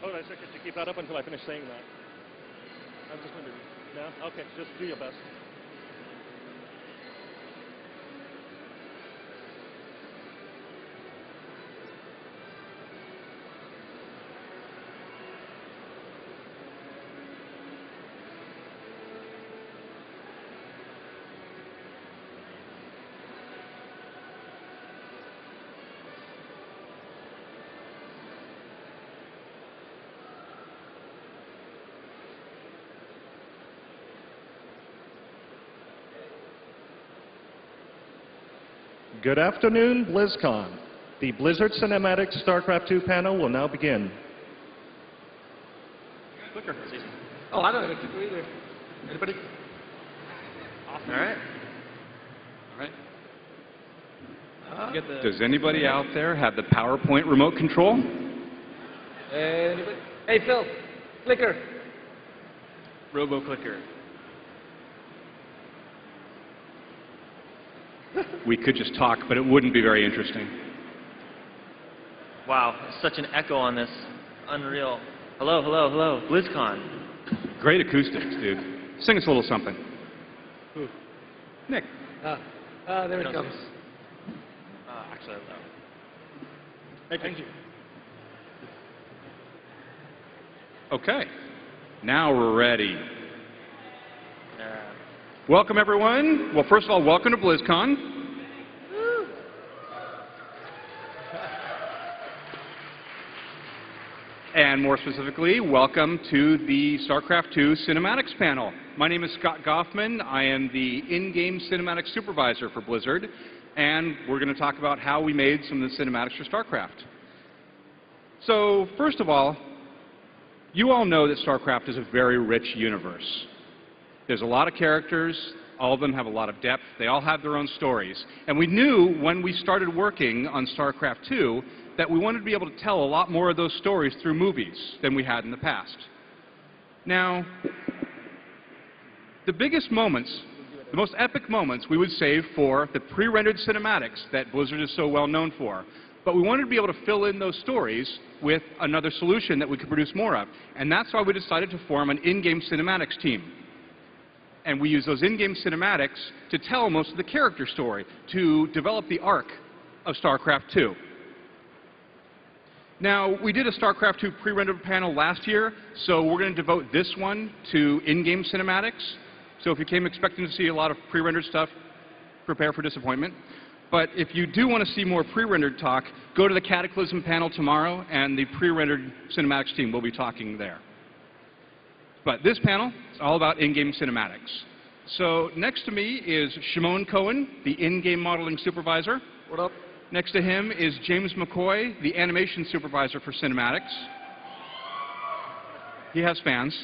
Oh, I said, could you keep that up until I finish saying that? I'm just wondering. Yeah? Okay, just do your best. Good afternoon, BlizzCon. The Blizzard Cinematic Starcraft II panel will now begin. Clicker. Oh, I don't have a clicker either. Anybody? Awesome. All right. All right. Does anybody out there have the PowerPoint remote control? Anybody? Hey, Phil. Clicker. Robo clicker. We could just talk, but it wouldn't be very interesting. Wow, such an echo on this. Unreal. Hello, hello, hello. BlizzCon. Great acoustics, dude. Sing us a little something. Who? Nick. There it comes. Actually, I don't know. Thank you. Okay. Now we're ready. Welcome, everyone. Well, first of all, welcome to BlizzCon. Woo. And more specifically, welcome to the Starcraft II Cinematics panel. My name is Scott Goffman. I am the in-game cinematics supervisor for Blizzard, and we're going to talk about how we made some of the cinematics for StarCraft. So, first of all, you all know that StarCraft is a very rich universe. There's a lot of characters. All of them have a lot of depth. They all have their own stories. And we knew when we started working on StarCraft II that we wanted to be able to tell a lot more of those stories through movies than we had in the past. Now, the biggest moments, the most epic moments, we would save for the pre-rendered cinematics that Blizzard is so well known for. But we wanted to be able to fill in those stories with another solution that we could produce more of. And that's why we decided to form an in-game cinematics team. And we use those in-game cinematics to tell most of the character story, to develop the arc of StarCraft II. Now, we did a StarCraft II pre-rendered panel last year, so we're going to devote this one to in-game cinematics. So if you came expecting to see a lot of pre-rendered stuff, prepare for disappointment. But if you do want to see more pre-rendered talk, go to the Cataclysm panel tomorrow, and the pre-rendered cinematics team will be talking there. But this panel is all about in-game cinematics. So next to me is Shimon Cohen, the in-game modeling supervisor. What up? Next to him is James McCoy, the animation supervisor for cinematics. He has fans.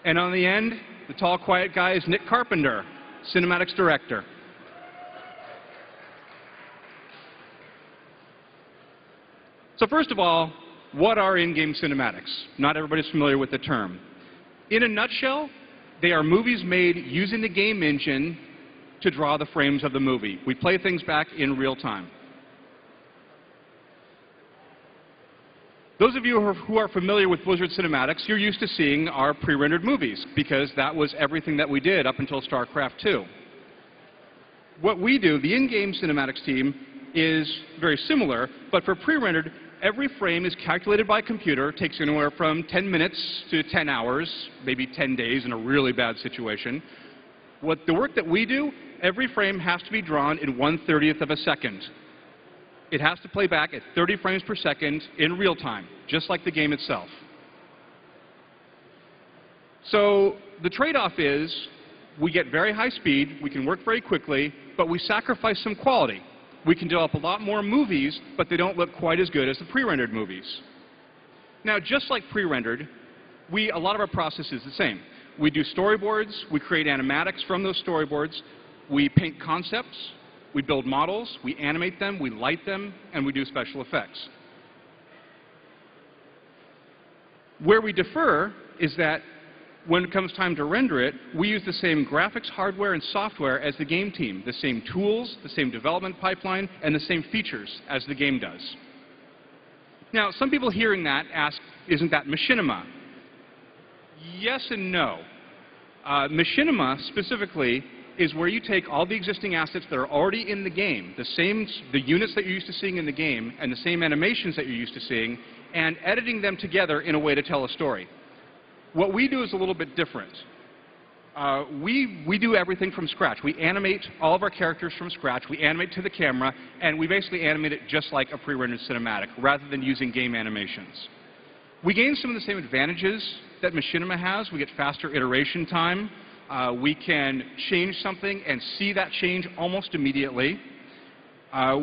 And on the end, the tall, quiet guy is Nick Carpenter, cinematics director. So first of all, what are in-game cinematics? Not everybody's familiar with the term. In a nutshell, they are movies made using the game engine to draw the frames of the movie. We play things back in real time. Those of you who are familiar with Blizzard Cinematics, you're used to seeing our pre-rendered movies, because that was everything that we did up until StarCraft II. What we do, the in-game cinematics team, is very similar, but for pre-rendered, every frame is calculated by computer, takes anywhere from 10 minutes to 10 hours, maybe 10 days in a really bad situation. The work that we do, every frame has to be drawn in 1/30th of a second. It has to play back at 30 frames per second in real time, just like the game itself. So the trade-off is we get very high speed, we can work very quickly, but we sacrifice some quality. We can develop a lot more movies, but they don't look quite as good as the pre-rendered movies. Now, just like pre-rendered, a lot of our process is the same. We do storyboards, we create animatics from those storyboards, we paint concepts, we build models, we animate them, we light them, and we do special effects. Where we differ is that when it comes time to render it, we use the same graphics hardware and software as the game team, the same tools, the same development pipeline, and the same features as the game does. Now, some people hearing that ask, isn't that machinima? Yes and no. Machinima, specifically, is where you take all the existing assets that are already in the game, the units that you're used to seeing in the game, and the same animations that you're used to seeing, and editing them together in a way to tell a story. What we do is a little bit different. We do everything from scratch. We animate all of our characters from scratch. We animate to the camera, and we basically animate it just like a pre-rendered cinematic, rather than using game animations. We gain some of the same advantages that machinima has. We get faster iteration time. We can change something and see that change almost immediately.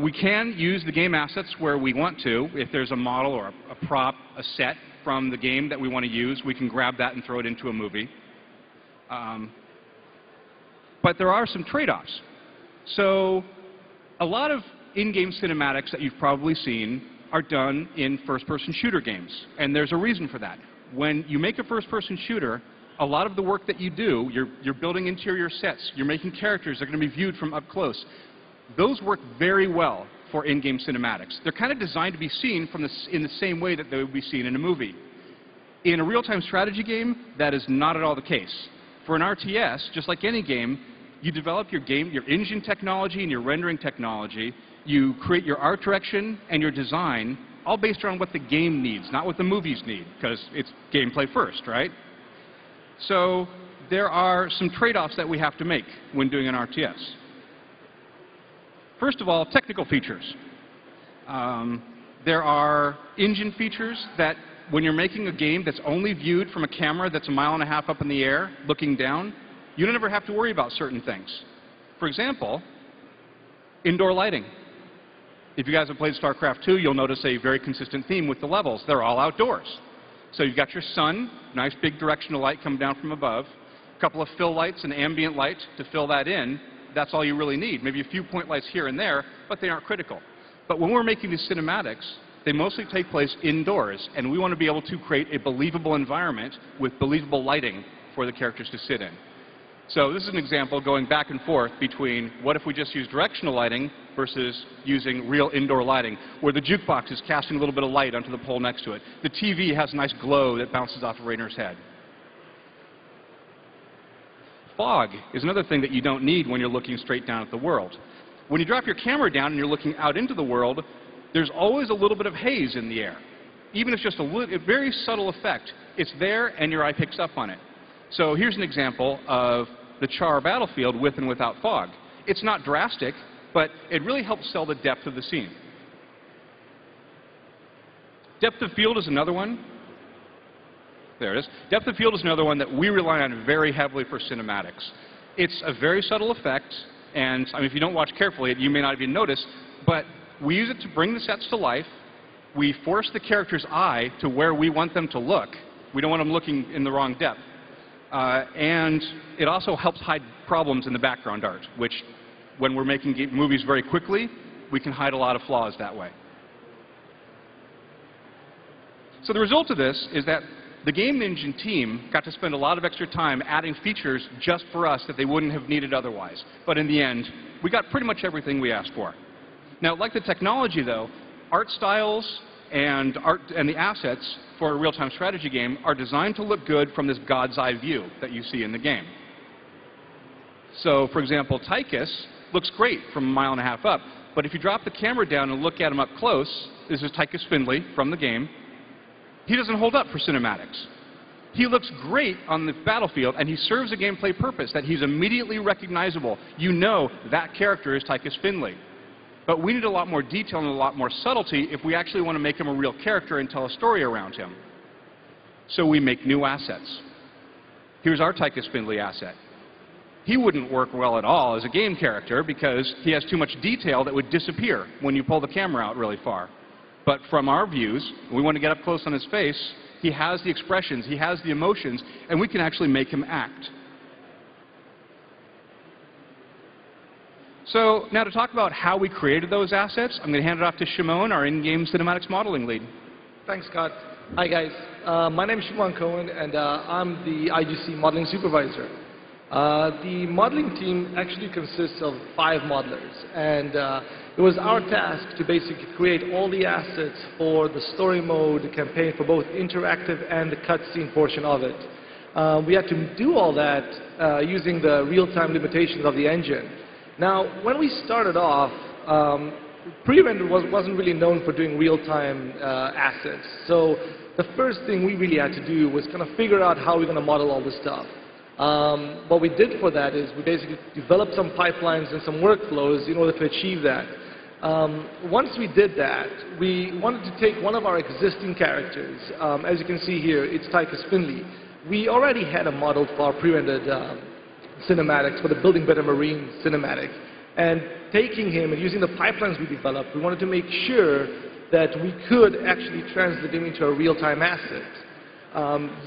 We can use the game assets where we want to. If there's a model or a prop, a set from the game that we want to use, we can grab that and throw it into a movie. But there are some trade-offs. So a lot of in-game cinematics that you've probably seen are done in first-person shooter games, and there's a reason for that. When you make a first-person shooter, a lot of the work that you do, you're building interior sets, you're making characters that are going to be viewed from up close. Those work very well for in-game cinematics. They're kind of designed to be seen in the same way that they would be seen in a movie. In a real-time strategy game, that is not at all the case. For an RTS, just like any game, you develop your engine technology and your rendering technology. You create your art direction and your design, all based around what the game needs, not what the movies need, because it's gameplay first, right? So there are some trade-offs that we have to make when doing an RTS. First of all, technical features. There are engine features that when you're making a game that's only viewed from a camera that's 1.5 miles up in the air, looking down, you don't ever have to worry about certain things. For example, indoor lighting. If you guys have played Starcraft II, you'll notice a very consistent theme with the levels. They're all outdoors. So you've got your sun, nice big directional light coming down from above, a couple of fill lights and ambient light to fill that in. That's all you really need. Maybe a few point lights here and there, but they aren't critical. But when we're making these cinematics, they mostly take place indoors, and we want to be able to create a believable environment with believable lighting for the characters to sit in. So this is an example going back and forth between what if we just use directional lighting versus using real indoor lighting, where the jukebox is casting a little bit of light onto the pole next to it. The TV has a nice glow that bounces off of Rainer's head. Fog is another thing that you don't need when you're looking straight down at the world. When you drop your camera down and you're looking out into the world, there's always a little bit of haze in the air. Even if it's just a very subtle effect, it's there and your eye picks up on it. So here's an example of the Char battlefield with and without fog. It's not drastic, but it really helps sell the depth of the scene. Depth of field is another one. There it is. Depth of field is another one that we rely on very heavily for cinematics. It's a very subtle effect, and I mean, if you don't watch carefully, you may not even notice, but we use it to bring the sets to life. We force the character's eye to where we want them to look. We don't want them looking in the wrong depth. And it also helps hide problems in the background art, which, when we're making movies very quickly, we can hide a lot of flaws that way. So the result of this is that the game engine team got to spend a lot of extra time adding features just for us that they wouldn't have needed otherwise. But in the end, we got pretty much everything we asked for. Now, like the technology, though, art styles and the assets for a real-time strategy game are designed to look good from this God's eye view that you see in the game. So, for example, Tychus looks great from 1.5 miles up, but if you drop the camera down and look at him up close, this is Tychus Findlay from the game, he doesn't hold up for cinematics. He looks great on the battlefield, and he serves a gameplay purpose, that he's immediately recognizable. You know that character is Tychus Findlay. But we need a lot more detail and a lot more subtlety if we actually want to make him a real character and tell a story around him. So we make new assets. Here's our Tychus Findlay asset. He wouldn't work well at all as a game character because he has too much detail that would disappear when you pull the camera out really far. But from our views, we want to get up close on his face, he has the expressions, he has the emotions, and we can actually make him act. So now to talk about how we created those assets, I'm going to hand it off to Shimon, our in-game cinematics modeling lead. Thanks, Scott. Hi, guys. My name is Shimon Cohen, and I'm the IGC modeling supervisor. The modeling team actually consists of 5 modelers, and it was our task to basically create all the assets for the story mode campaign for both interactive and the cutscene portion of it. We had to do all that using the real-time limitations of the engine. Now, when we started off, pre-render wasn't really known for doing real-time assets. So the first thing we really had to do was kind of figure out how we're going to model all this stuff. What we did for that is we basically developed some pipelines and some workflows in order to achieve that. Once we did that, we wanted to take one of our existing characters. As you can see here, it's Tychus Finley. We already had a model for our pre-rendered cinematics, for the Building Better Marine cinematic. And taking him and using the pipelines we developed, we wanted to make sure that we could actually translate him into a real-time asset.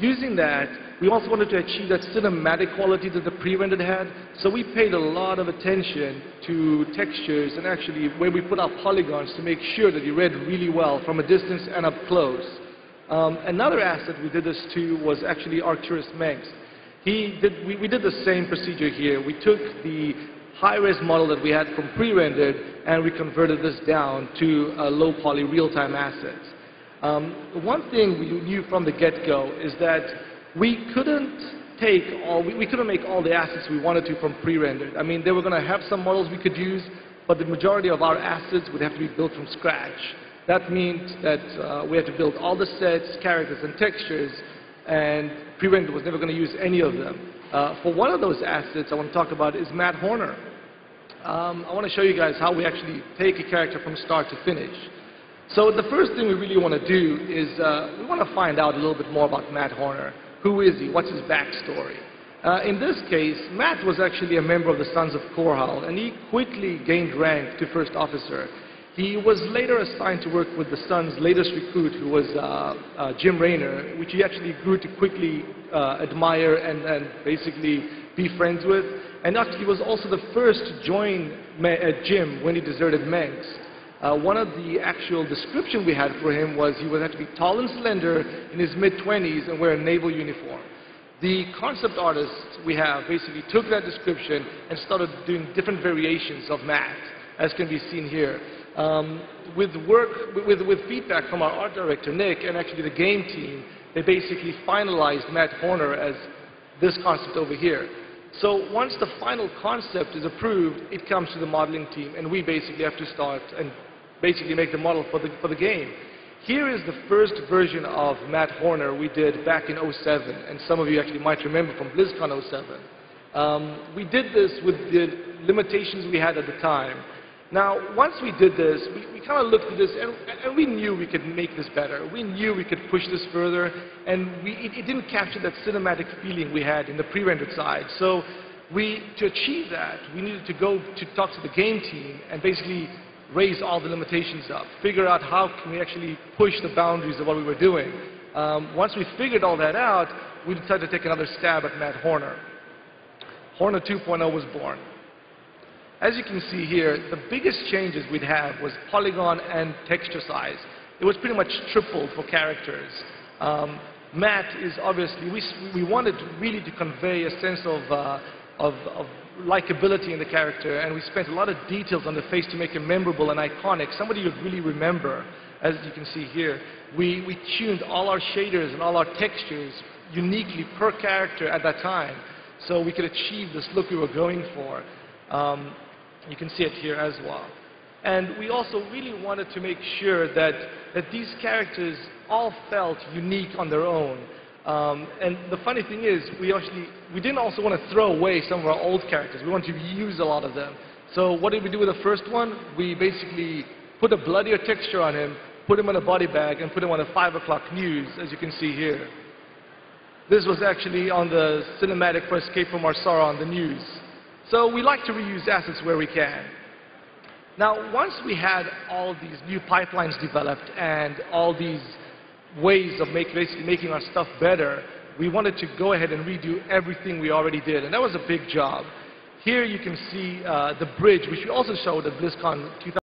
Using that, we also wanted to achieve that cinematic quality that the pre-rendered had, so we paid a lot of attention to textures and actually where we put our polygons to make sure that he read really well from a distance and up close. Another asset we did this to was actually Arcturus Mengs. We did the same procedure here. We took the high-res model that we had from pre-rendered and we converted this down to low-poly real-time assets. One thing we knew from the get-go is that we couldn't make all the assets we wanted to from pre-rendered. I mean, they were going to have some models we could use, but the majority of our assets would have to be built from scratch. That means that we had to build all the sets, characters, and textures, and pre-rendered was never going to use any of them. For one of those assets I want to talk about is Matt Horner. I want to show you guys how we actually take a character from start to finish. So the first thing we really want to do is we want to find out a little bit more about Matt Horner. Who is he? What's his backstory? In this case, Matt was actually a member of the Sons of Korhal, and he quickly gained rank to first officer. He was later assigned to work with the Sons' latest recruit, who was Jim Raynor, which he actually grew to quickly admire and basically be friends with. And actually, he was also the first to join Jim when he deserted Mengs. One of the actual description we had for him was he would have to be tall and slender, in his mid-20s, and wear a naval uniform. The concept artists we have basically took that description and started doing different variations of Matt, as can be seen here. With feedback from our art director, Nick, and actually the game team, they basically finalized Matt Horner as this concept over here. So once the final concept is approved, it comes to the modeling team, and we basically have to start and basically make the model for the game. Here is the first version of Matt Horner we did back in '07, and some of you actually might remember from BlizzCon '07. We did this with the limitations we had at the time. Now, once we did this, we kind of looked at this, and we knew we could make this better. We knew we could push this further, and it didn't capture that cinematic feeling we had in the pre-rendered side. So to achieve that, we needed to go to talk to the game team and basically raise all the limitations up, figure out how can we actually push the boundaries of what we were doing. Once we figured all that out, we decided to take another stab at Matt Horner. Horner 2.0 was born. As you can see here, the biggest changes we'd have was polygon and texture size. It was pretty much tripled for characters. Matt is obviously, we wanted really to convey a sense of likability in the character, and we spent a lot of details on the face to make him memorable and iconic, somebody you'd really remember, as you can see here. We tuned all our shaders and all our textures uniquely per character at that time, so we could achieve this look we were going for. You can see it here as well. And we also really wanted to make sure that these characters all felt unique on their own. And the funny thing is, we didn't also want to throw away some of our old characters. We wanted to use a lot of them. So what did we do with the first one? We basically put a bloodier texture on him, put him in a body bag, and put him on the 5 o'clock news, as you can see here. This was actually on the cinematic for Escape from Marsara on the news. So we like to reuse assets where we can. Now, once we had all these new pipelines developed and all these ways of basically making our stuff better, we wanted to go ahead and redo everything we already did, and that was a big job. Here you can see the bridge, which we also showed at BlizzCon 2000.